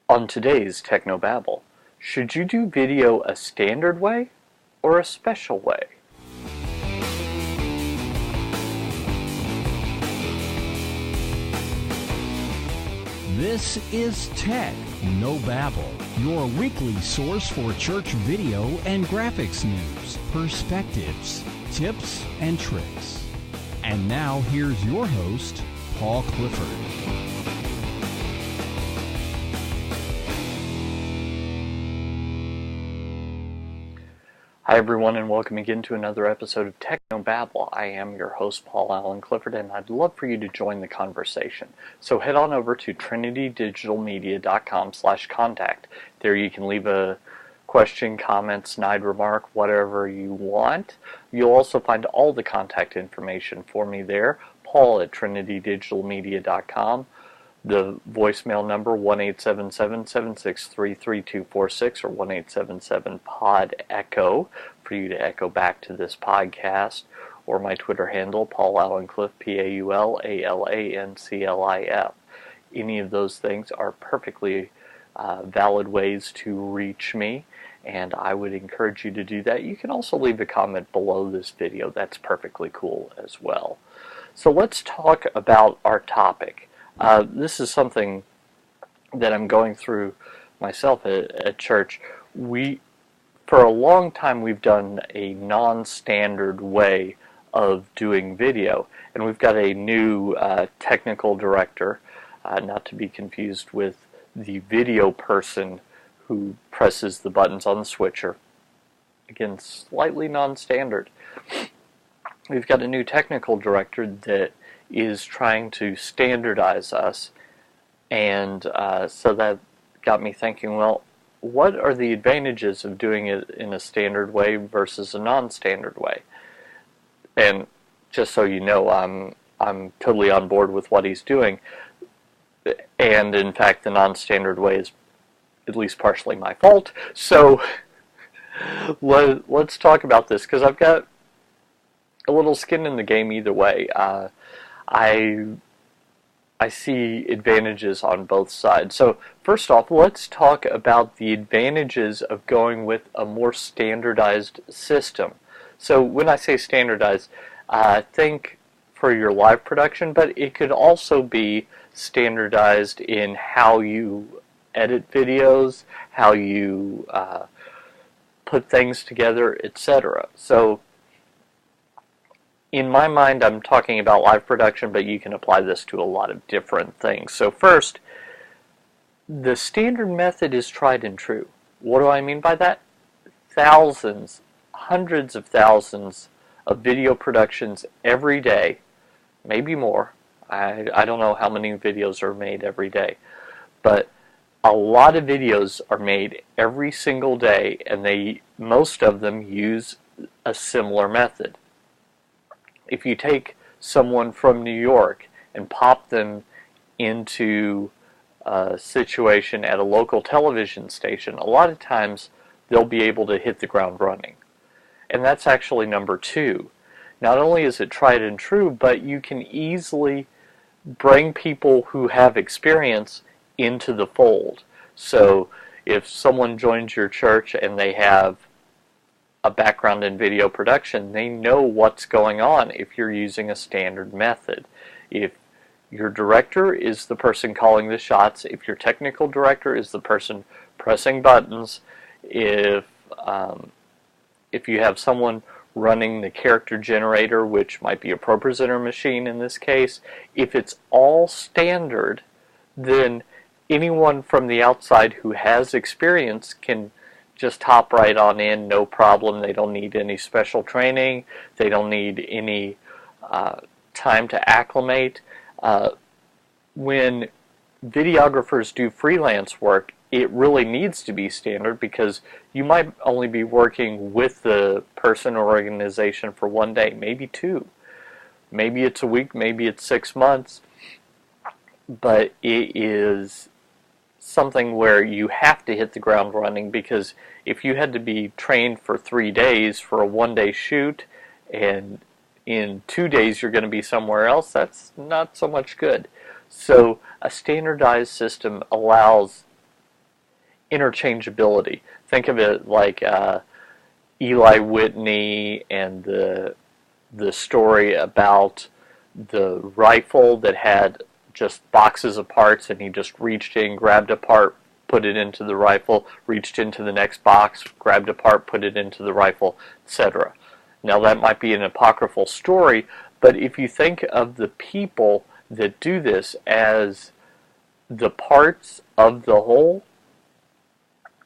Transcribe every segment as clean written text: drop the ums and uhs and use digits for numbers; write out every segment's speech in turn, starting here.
On today's Technobabble, should you do video a standard way or a special way? This is Tech No Babble, your weekly source for church video and graphics news, perspectives, tips, and tricks. And now here's your host, Paul Clifford. Hi everyone, and welcome again to another episode of Technobabble. I am your host, Paul Allen Clifford, and I'd love for you to join the conversation. So head on over to trinitydigitalmedia.com/contact. There you can leave a question, comment, snide remark, whatever you want. You'll also find all the contact information for me there, Paul at trinitydigitalmedia.com. The voicemail number 1-877-763-3246 or 1-877-POD-ECHO for you to echo back to this podcast, or my Twitter handle, Paul Allen Cliff, PaulAlanclif. Any of those things are perfectly valid ways to reach me, and I would encourage you to do that. You can also leave a comment below this video. That's perfectly cool as well. So let's talk about our topic. This is something that I'm going through myself at church. For a long time, we've done a non-standard way of doing video, and we've got a new technical director, not to be confused with the video person who presses the buttons on the switcher. Again, slightly non-standard. We've got a new technical director that is trying to standardize us, and so that got me thinking, well, what are the advantages of doing it in a standard way versus a non-standard way? And just so you know, I'm totally on board with what he's doing, and in fact the non-standard way is at least partially my fault. So let's talk about this, because I've got a little skin in the game either way. I see advantages on both sides. So first off, let's talk about the advantages of going with a more standardized system. So when I say standardized, think for your live production, but it could also be standardized in how you edit videos, how you put things together, etc. So in my mind, I'm talking about live production, but you can apply this to a lot of different things. So first, the standard method is tried and true. What do I mean by that? Thousands, hundreds of thousands of video productions every day, maybe more. I don't know how many videos are made every day, but a lot of videos are made every single day, and most of them use a similar method. If you take someone from New York and pop them into a situation at a local television station, a lot of times they'll be able to hit the ground running. And that's actually number two. Not only is it tried and true, but you can easily bring people who have experience into the fold. So if someone joins your church and they have a background in video production, they know what's going on if you're using a standard method. If your director is the person calling the shots, if your technical director is the person pressing buttons, if you have someone running the character generator, which might be a ProPresenter machine in this case, if it's all standard, then anyone from the outside who has experience can just hop right on in, no problem. They don't need any special training. They don't need any time to acclimate. When videographers do freelance work, it really needs to be standard, because you might only be working with the person or organization for one day, maybe two. Maybe it's a week, maybe it's 6 months, but it is something where you have to hit the ground running, because if you had to be trained for 3 days for a one-day shoot, and in 2 days you're going to be somewhere else, that's not so much good. So a standardized system allows interchangeability. Think of it like Eli Whitney and the story about the rifle that had just boxes of parts, and he just reached in, grabbed a part, put it into the rifle, reached into the next box, grabbed a part, put it into the rifle, etc. Now that might be an apocryphal story, but if you think of the people that do this as the parts of the whole,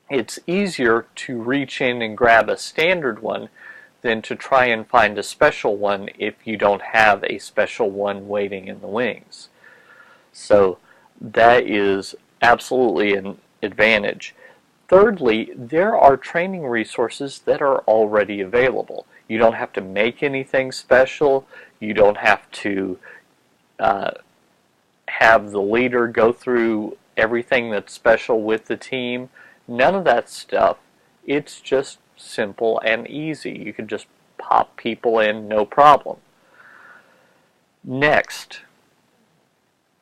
it's easier to reach in and grab a standard one than to try and find a special one if you don't have a special one waiting in the wings. So that is absolutely an advantage. Thirdly, there are training resources that are already available. You don't have to make anything special. You don't have to have the leader go through everything that's special with the team. None of that stuff. It's just simple and easy. You can just pop people in, no problem. Next,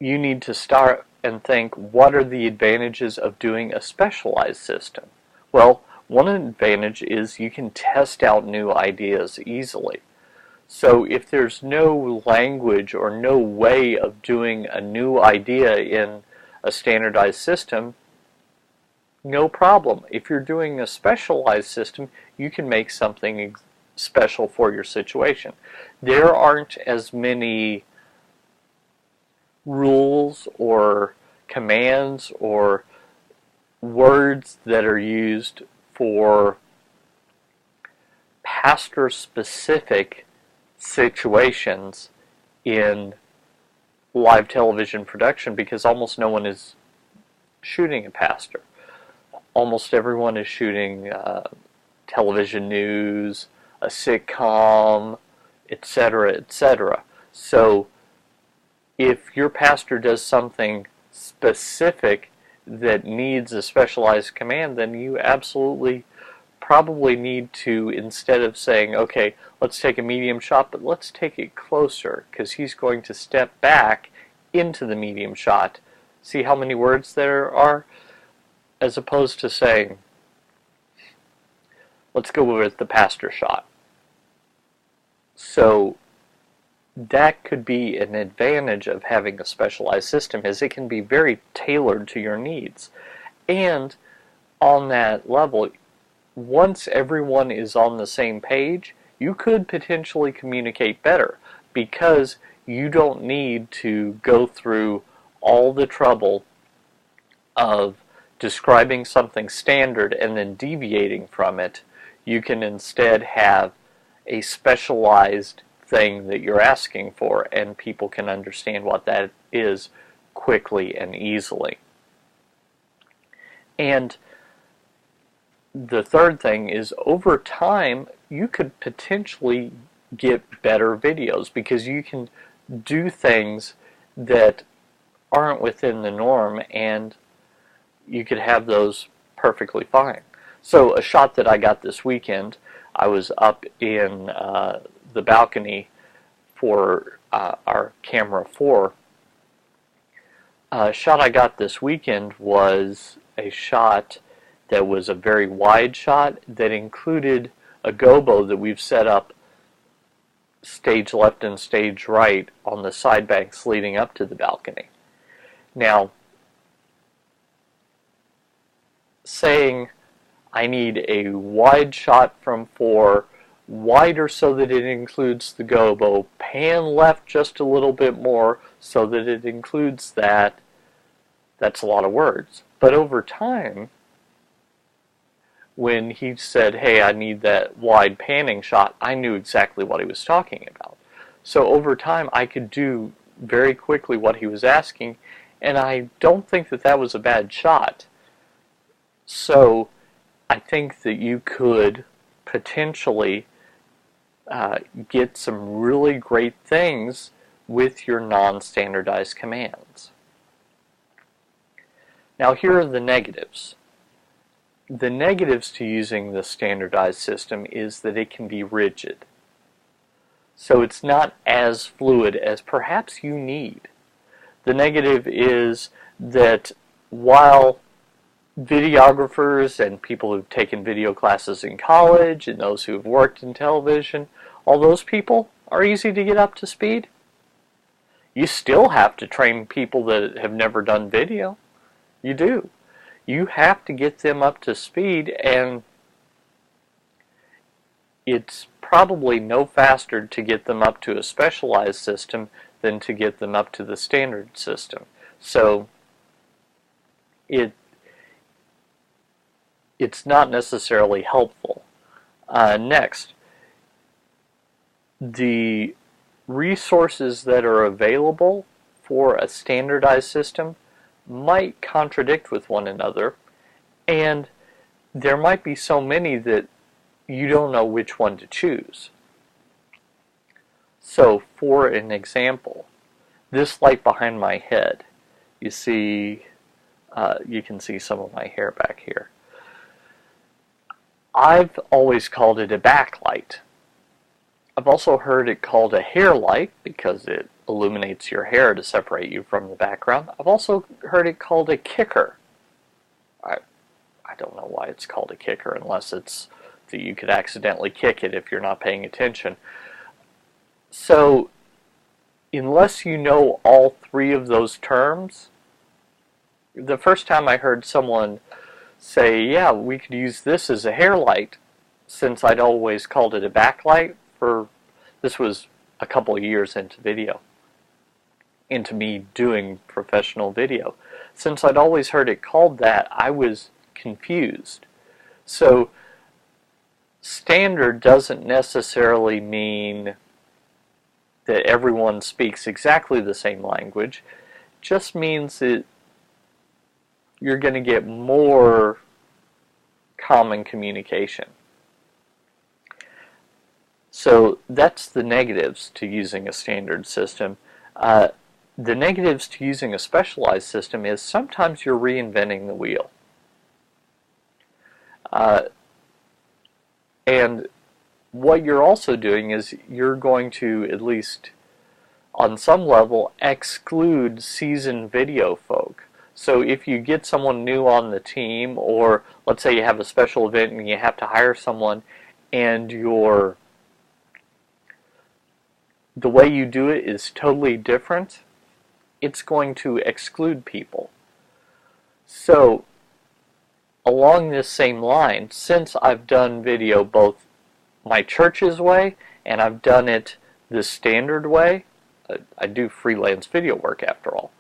you need to start and think, what are the advantages of doing a specialized system? Well, one advantage is you can test out new ideas easily. So if there's no language or no way of doing a new idea in a standardized system, no problem. If you're doing a specialized system, you can make something special for your situation. There aren't as many rules or commands or words that are used for pastor-specific situations in live television production, because almost no one is shooting a pastor. Almost everyone is shooting television news, a sitcom, etc., etc. So if your pastor does something specific that needs a specialized command, then you absolutely probably need to, instead of saying, okay, let's take a medium shot, but let's take it closer, because he's going to step back into the medium shot. See how many words there are? As opposed to saying, let's go with the pastor shot. So that could be an advantage of having a specialized system, is it can be very tailored to your needs. And on that level, once everyone is on the same page, you could potentially communicate better, because you don't need to go through all the trouble of describing something standard and then deviating from it. You can instead have a specialized thing that you're asking for, and people can understand what that is quickly and easily. And the third thing is, over time, you could potentially get better videos, because you can do things that aren't within the norm, and you could have those perfectly fine. So a shot that I got this weekend, I was up in the balcony for our camera 4. A shot I got this weekend was a shot that was a very wide shot that included a gobo that we've set up stage left and stage right on the side banks leading up to the balcony. Now, saying I need a wide shot from 4, wider so that it includes the gobo, pan left just a little bit more so that it includes that, that's a lot of words. But over time, when he said, hey, I need that wide panning shot, I knew exactly what he was talking about. So over time, I could do very quickly what he was asking, and I don't think that that was a bad shot. So I think that you could potentially get some really great things with your non-standardized commands. Now here are the negatives. The negatives to using the standardized system is that it can be rigid. So it's not as fluid as perhaps you need. The negative is that while videographers and people who've taken video classes in college and those who've worked in television, all those people are easy to get up to speed. You still have to train people that have never done video. You do. You have to get them up to speed, and it's probably no faster to get them up to a specialized system than to get them up to the standard system. So it's not necessarily helpful. Next, the resources that are available for a standardized system might contradict with one another, and there might be so many that you don't know which one to choose. So, for an example, this light behind my head, you see, you can see some of my hair back here. I've always called it a backlight. I've also heard it called a hair light because it illuminates your hair to separate you from the background. I've also heard it called a kicker. I don't know why it's called a kicker unless it's that you could accidentally kick it if you're not paying attention. So, unless you know all three of those terms, the first time I heard someone say, yeah, we could use this as a hair light, since I'd always called it a backlight, this was a couple of years into video, into me doing professional video. Since I'd always heard it called that, I was confused. So, standard doesn't necessarily mean that everyone speaks exactly the same language. It just means that you're going to get more common communication. So that's the negatives to using a standard system. The negatives to using a specialized system is sometimes you're reinventing the wheel. And what you're also doing is you're going to, at least on some level, exclude seasoned video folk. So if you get someone new on the team, or let's say you have a special event and you have to hire someone, and the way you do it is totally different, it's going to exclude people. So along this same line, since I've done video both my church's way and I've done it the standard way, I do freelance video work after all.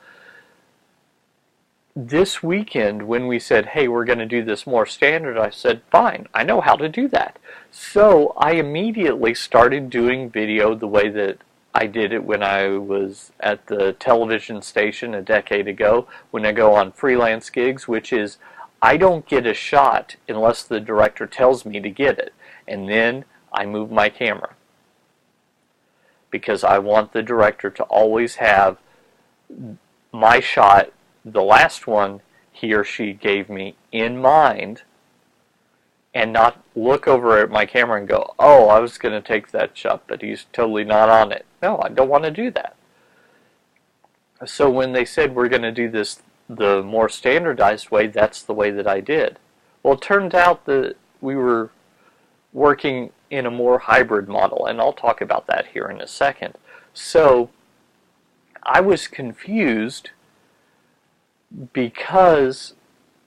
This weekend when we said, hey, we're going to do this more standard, I said, fine, I know how to do that. So I immediately started doing video the way that I did it when I was at the television station a decade ago, when I go on freelance gigs, which is I don't get a shot unless the director tells me to get it, and then I move my camera. Because I want the director to always have my shot, the last one he or she gave me, in mind, and not look over at my camera and go, oh, I was going to take that shot, but he's totally not on it. No, I don't want to do that. So when they said we're going to do this the more standardized way, that's the way that I did. Well, it turned out that we were working in a more hybrid model, and I'll talk about that here in a second. So I was confused because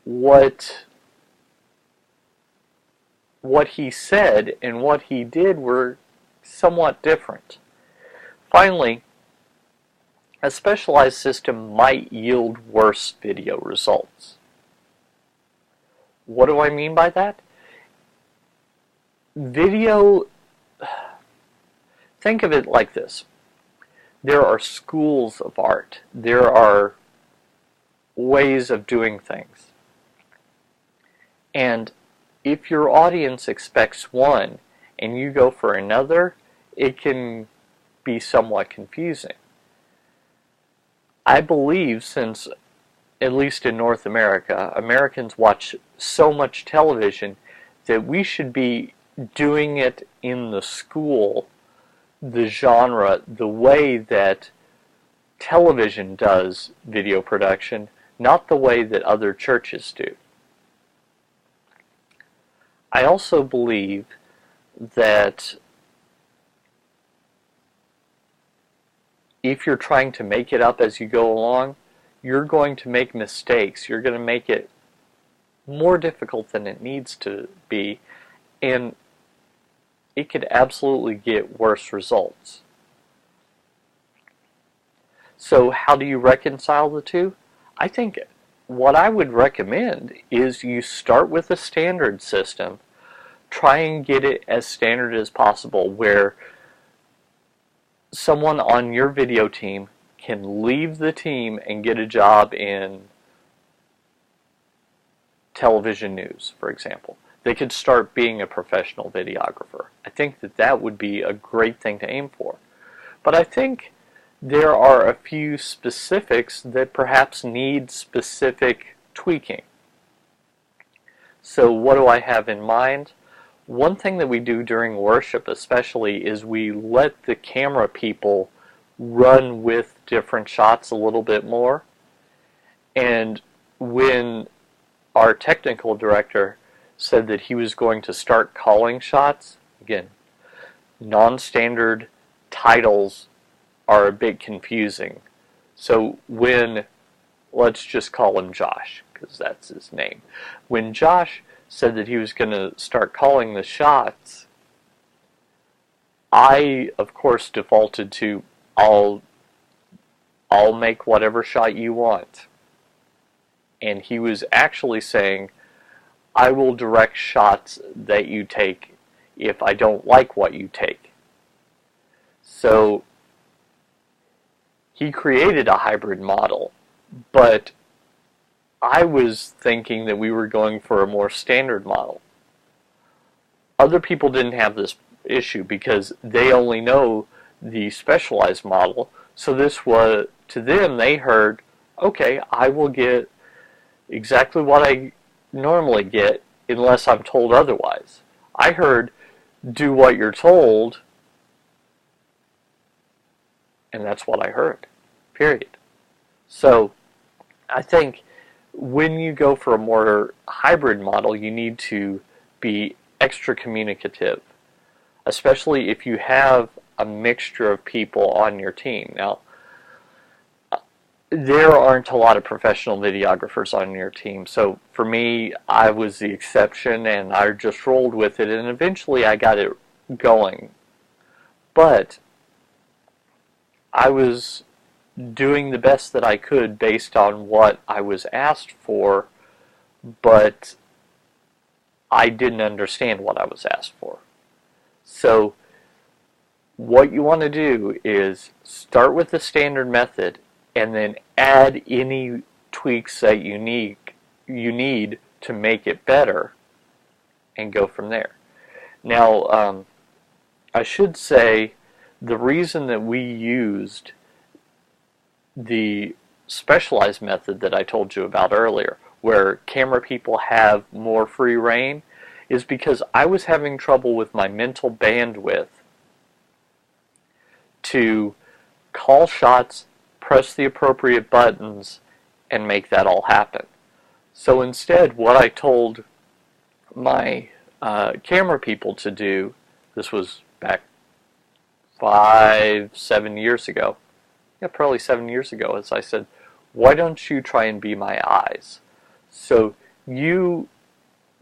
what he said and what he did were somewhat different. Finally, a specialized system might yield worse video results. What do I mean by that? Video, think of it like this. There are schools of art. There are ways of doing things. And if your audience expects one and you go for another, it can be somewhat confusing. I believe, since, at least in North America, Americans watch so much television, that we should be doing it in the school, the genre, the way that television does video production, not the way that other churches do. I also believe that if you're trying to make it up as you go along, you're going to make mistakes. You're going to make it more difficult than it needs to be, and it could absolutely get worse results. So how do you reconcile the two? I think what I would recommend is you start with a standard system, try and get it as standard as possible, where someone on your video team can leave the team and get a job in television news, for example. They could start being a professional videographer. I think that that would be a great thing to aim for. But I think there are a few specifics that perhaps need specific tweaking. So what do I have in mind? One thing that we do during worship especially is we let the camera people run with different shots a little bit more. And when our technical director said that he was going to start calling shots, again, non-standard titles are a bit confusing. So when, let's just call him Josh, because that's his name. When Josh said that he was going to start calling the shots, I, of course, defaulted to, I'll make whatever shot you want. And he was actually saying, I will direct shots that you take if I don't like what you take. So he created a hybrid model, but I was thinking that we were going for a more standard model. Other people didn't have this issue because they only know the specialized model. So this was, to them, they heard, okay, I will get exactly what I normally get unless I'm told otherwise. I heard, do what you're told, and that's what I heard, period. So I think when you go for a more hybrid model, you need to be extra communicative, especially if you have a mixture of people on your team. Now, there aren't a lot of professional videographers on your team, so for me, I was the exception, and I just rolled with it, and eventually I got it going. But I was doing the best that I could based on what I was asked for, but I didn't understand what I was asked for. So what you want to do is start with the standard method and then add any tweaks that you need to make it better and go from there. Now, I should say the reason that we used the specialized method that I told you about earlier, where camera people have more free reign, is because I was having trouble with my mental bandwidth to call shots, press the appropriate buttons, and make that all happen. So instead, what I told my camera people to do, this was back 7 years ago, yeah, probably 7 years ago, as I said, why don't you try and be my eyes? So you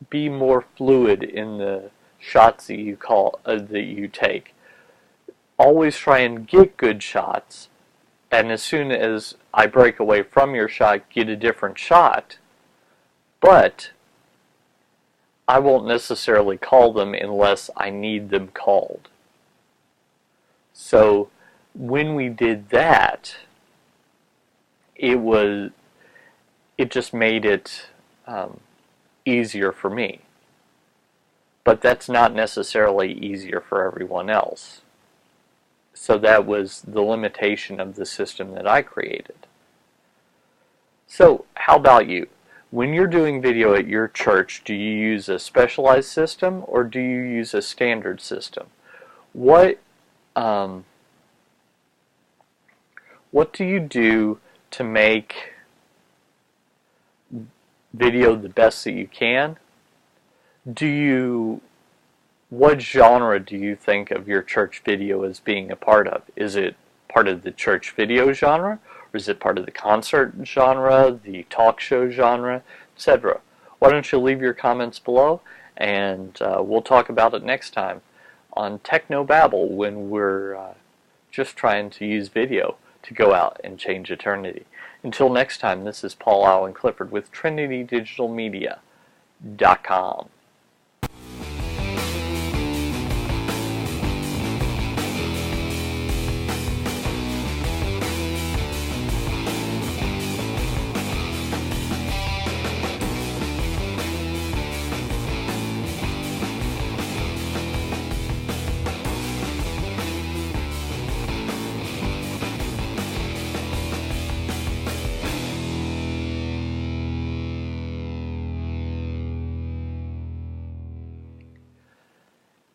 be more fluid in the shots that you take. Always try and get good shots, and as soon as I break away from your shot, get a different shot, but I won't necessarily call them unless I need them called. So when we did that, it just made it easier for me. But that's not necessarily easier for everyone else. So that was the limitation of the system that I created. So how about you? When you're doing video at your church, do you use a specialized system or do you use a standard system? What do you do to make video the best that you can? What genre do you think of your church video as being a part of? Is it part of the church video genre, or is it part of the concert genre, the talk show genre, etc.? Why don't you leave your comments below, and we'll talk about it next time on Technobabble, when we're just trying to use video to go out and change eternity. Until next time, this is Paul Allen Clifford with TrinityDigitalMedia.com.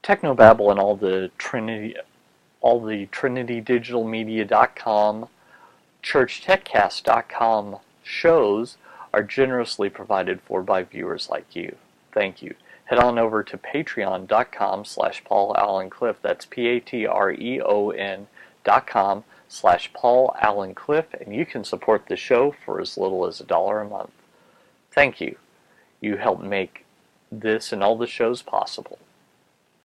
Technobabble and all the TrinityDigitalMedia.com, ChurchTechCast.com shows are generously provided for by viewers like you. Thank you. Head on over to patreon.com/Paul Allen Cliff. That's patreon.com/Paul Allen Cliff, and you can support the show for as little as $1 a month. Thank you. You help make this and all the shows possible.